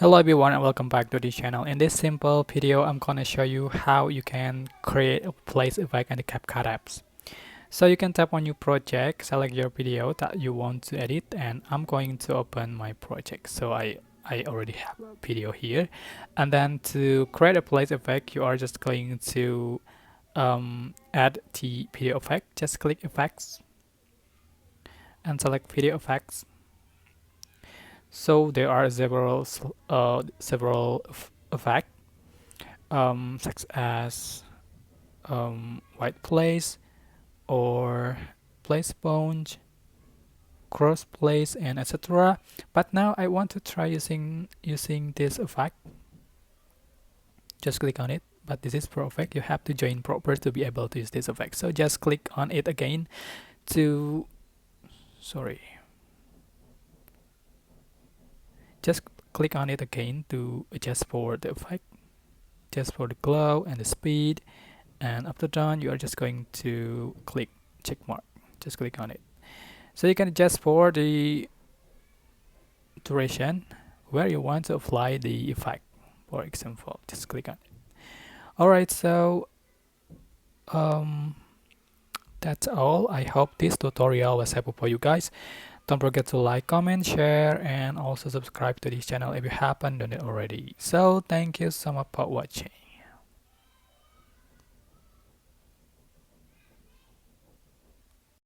Hello everyone and welcome back to the channel. In this simple video, I'm gonna show you how you can create a place effect in the CapCut apps. So you can tap on new project, select your video that you want to edit, and I'm going to open my project. So I already have a video here. And then to create a place effect, you are just going to add the video effect. Just click effects and select video effects. So there are several effects such as white place or place sponge, cross place, and etc. But now I want to try using this effect. Just click on it. But this is pro effect. You have to join proper to be able to use this effect. So just click on it again to just click on it again to adjust for the effect, just for the glow and the speed. And after done, you are just going to click check mark. Just click on it. So you can adjust for the duration where you want to apply the effect. For example, just click on it. Alright, so that's all. I hope this tutorial was helpful for you guys. Don't forget to like, comment, share, and also subscribe to this channel if you haven't done it already. So thank you so much for watching.